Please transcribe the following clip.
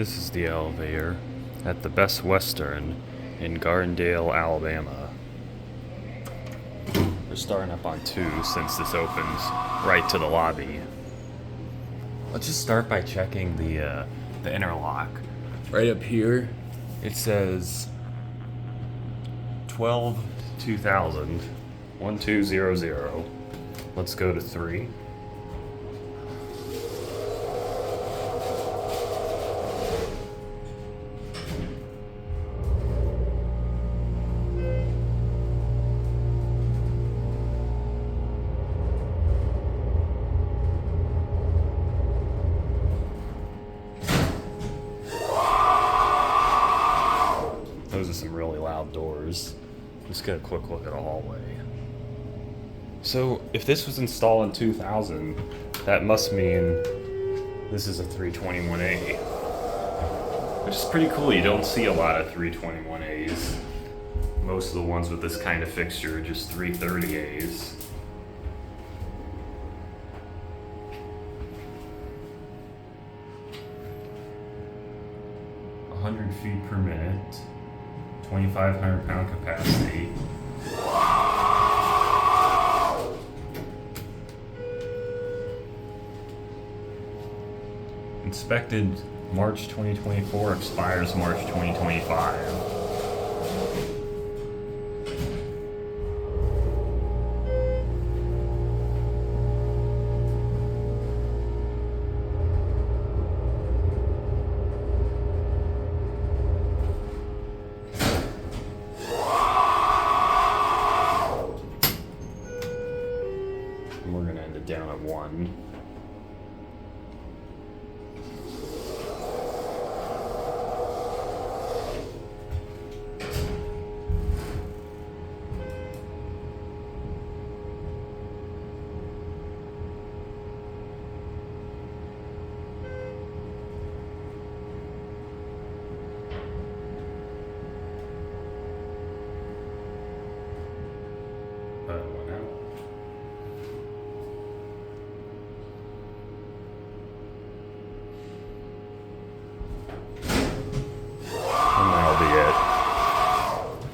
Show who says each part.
Speaker 1: This is the elevator at the Best Western in Gardendale, Alabama. We're starting up on 2 since this opens right to the lobby. Let's just start by checking the interlock. Right up here, it says 12-2000, 1200. Let's go to 3. Those are some really loud doors. Just get a quick look at the hallway. So, if this was installed in 2000, that must mean this is a 321A. Which is pretty cool. You don't see a lot of 321As. Most of the ones with this kind of fixture are just 330As. feet per minute, 2,500 pound capacity. Inspected March 2024, expires March 2025.